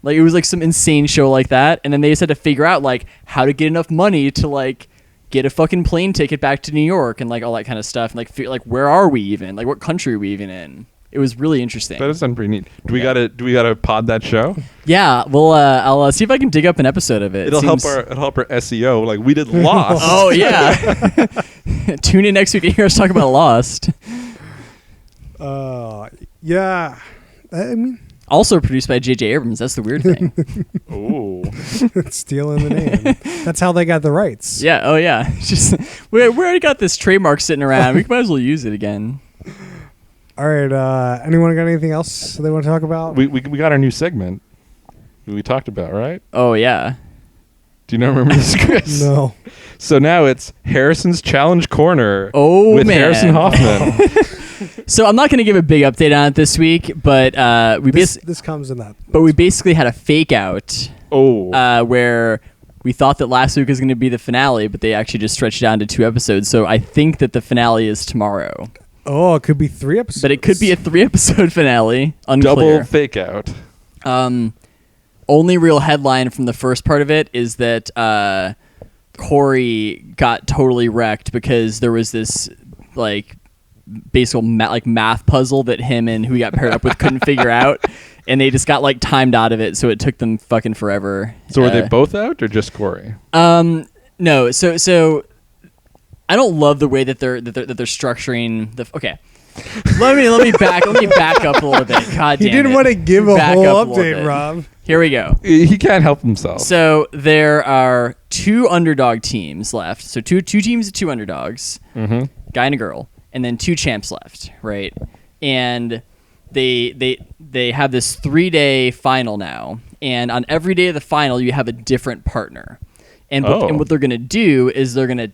Like, it was like some insane show like that, and then they just had to figure out like how to get enough money to like get a fucking plane ticket back to New York and like all that kind of stuff and like where are we even, like what country are we even in. It was really interesting. That sounds pretty neat. Do we gotta pod that show? Yeah, well, I'll see if I can dig up an episode of it. It'll help our SEO. Like we did Lost. Oh yeah. Tune in next week and hear us talk about Lost. Yeah. I mean, also produced by J.J. Abrams. That's the weird thing. Ooh. stealing the name. That's how they got the rights. Yeah. Oh yeah. Just we already got this trademark sitting around. We might as well use it again. All right. Anyone got anything else they want to talk about? We got our new segment. We talked about, right? Oh yeah. Do you not remember this, Chris? No. So now it's Harrison's Challenge Corner. Oh, with man. Harrison Hoffman. So I'm not going to give a big update on it this week, but This comes in that. But we basically had a fake out. Oh. Where we thought that last week was going to be the finale, but they actually just stretched it down to 2 episodes. So I think that the finale is tomorrow. Oh, it could be 3 episodes. But it could be a 3-episode finale. Unclear. Double fake out. Only real headline from the first part of it is that Corey got totally wrecked because there was this like basic math puzzle that him and who he got paired up with couldn't figure out, and they just got like timed out of it, so it took them fucking forever. So were they both out or just Corey? No. So I don't love the way that they're structuring the. Okay. Let me back up a little bit. God damn it. He didn't want to give a Back whole up a little update, bit. Rob. Here we go. He can't help himself. So there are 2 underdog teams left. So two teams of 2 underdogs, guy and a girl, and then 2 champs left, right? And they have this 3-day final now, and on every day of the final, you have a different partner. And what they're gonna do is they're gonna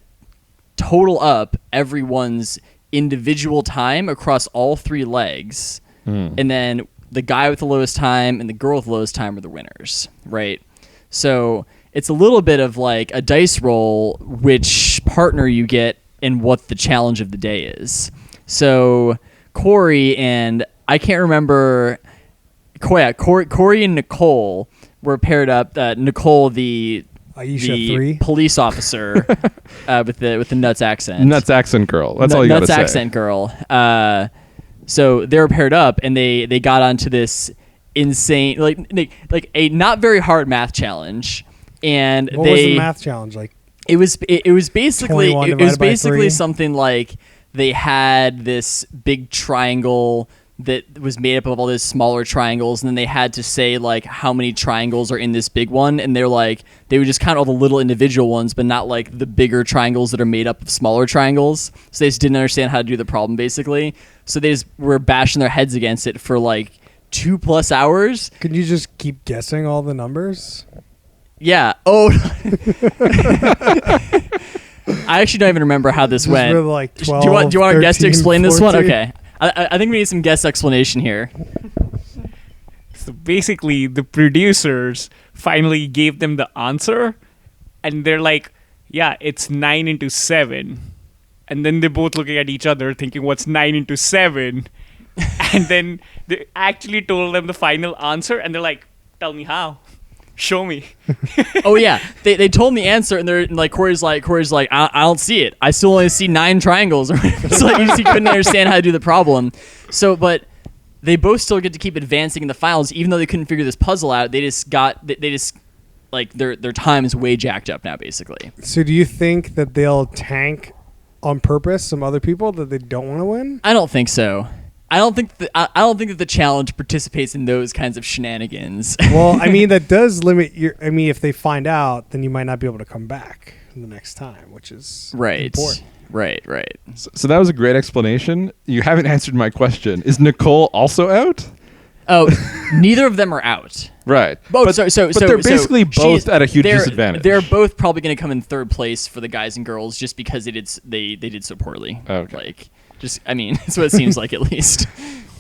total up everyone's individual time across all 3 legs, and then the guy with the lowest time and the girl with the lowest time are the winners, right? So it's a little bit of like a dice roll which partner you get and what the challenge of the day is. So Corey and I can't remember. Corey and Nicole were paired up. Nicole, the Aisha 3 police officer with the nuts accent. Nuts accent girl. That's all you gotta nuts say. accent girl. So they were paired up, and they got onto this insane, like a not very hard math challenge. And what was the math challenge like? It was basically 21 it was divided by basically 3? something like they had this big triangle that was made up of all these smaller triangles, and then they had to say like how many triangles are in this big one, and they would just count all the little individual ones, but not like the bigger triangles that are made up of smaller triangles. So they just didn't understand how to do the problem basically. So they just were bashing their heads against it for like 2+ hours. Could you just keep guessing all the numbers? Yeah. Oh. I actually don't even remember how this went. Really like 12, do you want our guest to 13, explain this one? 14? Okay. I think we need some guest explanation here. So basically, the producers finally gave them the answer, and they're like, yeah, it's 9 into 7. And then they're both looking at each other thinking, what's 9 into 7? And then they actually told them the final answer, and they're like, tell me how. Show me. Oh yeah, they told me the answer, and they're like, Corey's like, I don't see it. I still only see 9 triangles. So like, he couldn't understand how to do the problem. So, but they both still get to keep advancing in the finals, even though they couldn't figure this puzzle out. They just like their time is way jacked up now, basically. So do you think that they'll tank on purpose some other people that they don't want to win? I don't think so. I don't think that the challenge participates in those kinds of shenanigans. Well, I mean, that does limit your. I mean, if they find out, then you might not be able to come back the next time, which is important. Right. So that was a great explanation. You haven't answered my question. Is Nicole also out? Oh, neither of them are out. Right. Both. But So they're basically both at a huge disadvantage. They're both probably going to come in 3rd place for the guys and girls just because they did so poorly. Okay. Like, I mean, that's what it seems like at least.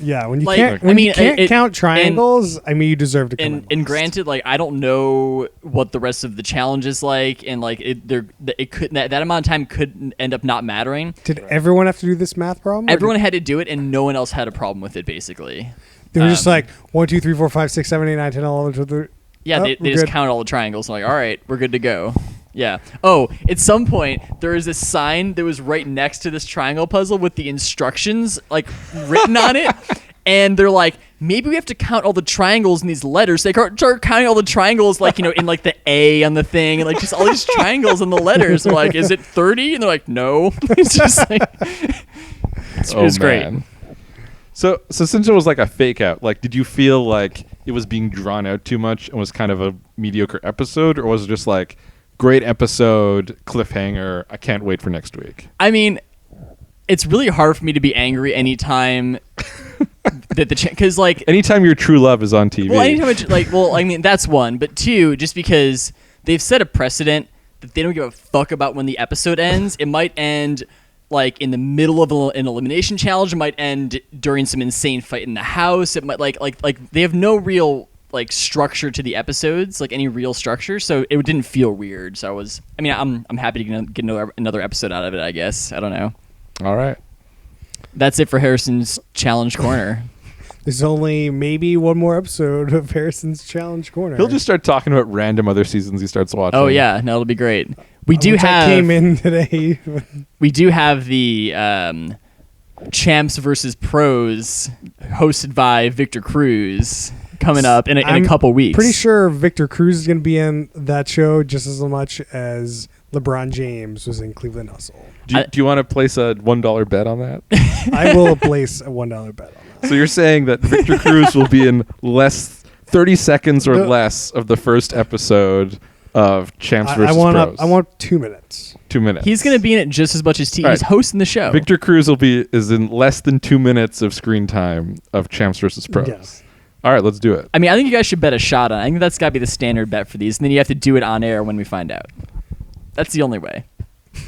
Yeah, when you Like, can't, I when mean, you can't it- count triangles, I mean, you deserve to come in And last. granted, like I don't know what the rest of the challenge is like, and like it could that amount of time could end up not mattering. Did everyone have to do this math problem? or Everyone had to do it, and no one else had a problem with it. Basically, They were just like 1, 2, 3, 4, 5, 6, 7, 8, 9, 10, 11, 12, 13. yeah, Oh, they we're just good. counted all the triangles. And like, all right, we're good to go. Yeah. Oh, at some point there is a sign that was right next to this triangle puzzle with the instructions like written on it, and they're like, maybe we have to count all the triangles in these letters. They start counting all the triangles, like, you know, in like the A on the thing, and like just all these triangles in the letters. They're like, is it 30? And they're like, no. It's just like, it was great. Man. So since it was like a fake out, like, did you feel like it was being drawn out too much and was kind of a mediocre episode, or was it just like great episode, cliffhanger, I can't wait for next week? I mean, it's really hard for me to be angry anytime that because like anytime your true love is on TV. Well, anytime I mean that's one, but two, just because they've set a precedent that they don't give a fuck about when the episode ends. It might end like in the middle of an elimination challenge. It might end during some insane fight in the house. It might like they have no real like structure to the episodes, like any real structure. So it didn't feel weird. So I'm happy to get another episode out of it. I guess I don't know. All right. That's it for Harrison's Challenge Corner. There's only maybe one more episode of Harrison's Challenge Corner. He'll just start talking about random other seasons he starts watching. Oh yeah, no, it'll be great. We do Which have. I came in today. We do have the Champs versus Pros, hosted by Victor Cruz, coming up in a couple weeks. Pretty sure Victor Cruz is going to be in that show just as much as LeBron James was in Cleveland Hustle. Do you want to place a $1 bet on that? I will place a $1 bet on that. So you're saying that Victor Cruz will be in 30 seconds or less of the first episode of Champs versus Pros. I want 2 minutes. 2 minutes. He's going to be in it just as much as T. Right. He's hosting the show. Victor Cruz is in less than 2 minutes of screen time of Champs versus Pros. Yes. All right, let's do it. I mean, I think you guys should bet a shot on it. I think that's got to be the standard bet for these, and then you have to do it on air when we find out. That's the only way.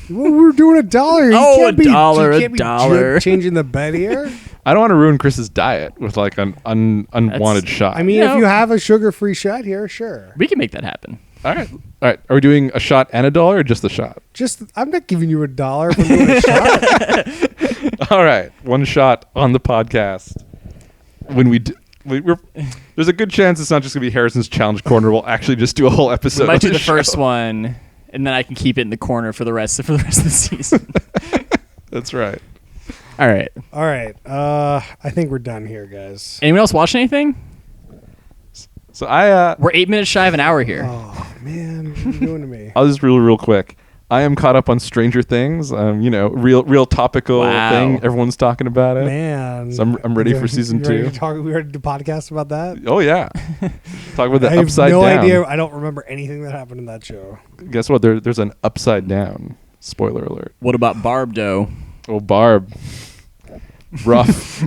Well, we're doing $1. You Oh, can't $1. Changing the bet here. I don't want to ruin Chris's diet with like an unwanted shot. I mean, if you have a sugar-free shot here, sure. We can make that happen. All right. Are we doing a shot and $1 or just the shot? I'm not giving you $1 for doing a shot. All right, one shot on the podcast. When there's a good chance it's not just gonna be Harrison's Challenge Corner. We'll actually just do a whole episode. We might of do the show. first one, and then I can keep it in the corner for the rest of the season. That's right. All right. All right. I think we're done here, guys. Anyone else watch anything? So We're 8 minutes shy of an hour here. Oh, man. What are you doing to me? I'll just real quick. I am caught up on Stranger Things. Real topical thing. Everyone's talking about it. Man. So I'm ready for season 2. We ready to podcast about that? Oh yeah. Talk about the I have upside no down. idea. I don't remember anything that happened in that show. Guess what? There's an upside down. Spoiler alert. What about Barb, though? Oh, Barb. Rough.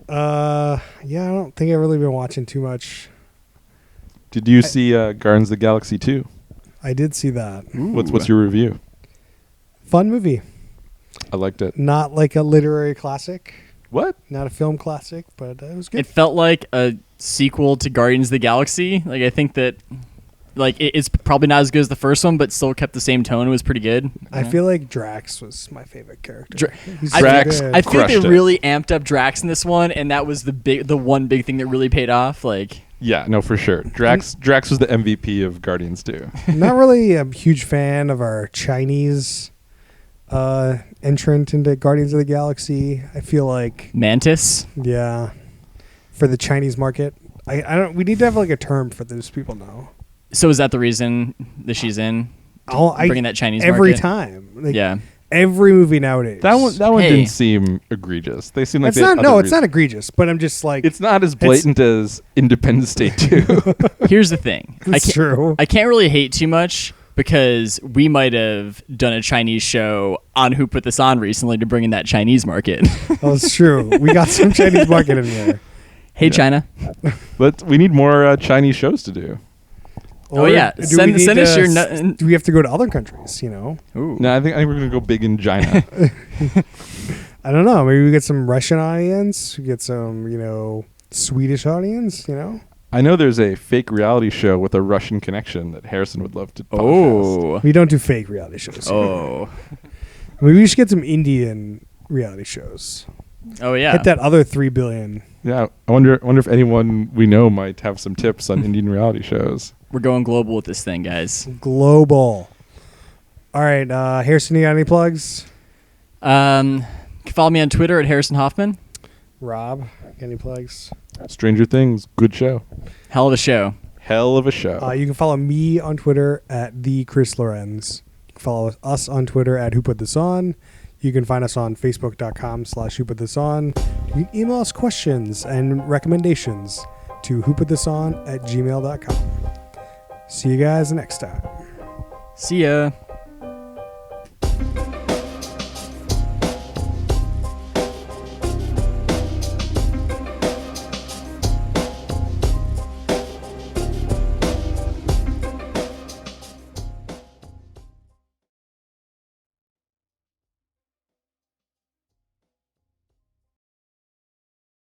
Yeah, I don't think I've really been watching too much. Did you see Guardians of the Galaxy 2? I did see that. What's your review? Fun movie. I liked it. Not like a literary classic. What? Not a film classic, but it was good. It felt like a sequel to Guardians of the Galaxy. Like, I think that it's probably not as good as the first one, but still kept the same tone. It was pretty good. I feel like Drax was my favorite character. He's Drax- so good. I feel like they Crushed it. really amped up Drax in this one, and that was the one big thing that really paid off. Like, Yeah, no, for sure. Drax was the MVP of Guardians 2. Not really a huge fan of our Chinese entrant into Guardians of the Galaxy. I feel like, Mantis. yeah, for the Chinese market, I don't. We need to have like a term for those people now. So is that the reason that she's in? Bringing that Chinese every market? time. Like, Yeah. every movie nowadays. That one Hey. didn't seem egregious. They seem like It's they had not. other No, it's reasons. not egregious. But I'm just like, It's not as blatant as Independence Day 2. Here's the thing. it's true. I can't really hate too much because we might have done a Chinese show on Who Put This On recently to bring in that Chinese market. Oh, it's true. We got some Chinese market in there. Hey, China. But we need more Chinese shows to do. Oh, yeah. do Send we need us to- your Do we have to go to other countries? You know, Ooh. No, I think we're gonna go big in China. I don't know. Maybe we get some Russian audience. We get some, Swedish audience. I know there's a fake reality show with a Russian connection that Harrison would love to podcast. Oh. We don't do fake reality shows. Oh. Maybe we should get some Indian reality shows. Oh yeah. Hit that other 3 billion. Yeah, I wonder if anyone we know might have some tips on Indian reality shows. We're going global with this thing, guys. Global. All right, Harrison, you got any plugs? You can follow me on Twitter at Harrison Hoffman. Rob, got any plugs? Stranger Things, good show. Hell of a show. Hell of a show. You can follow me on Twitter at the Chris Lorenz. You can follow us on Twitter at Who Put This On. You can find us on Facebook.com/Who Put This On. You can email us questions and recommendations to whoputthison@gmail.com. See you guys next time. See ya.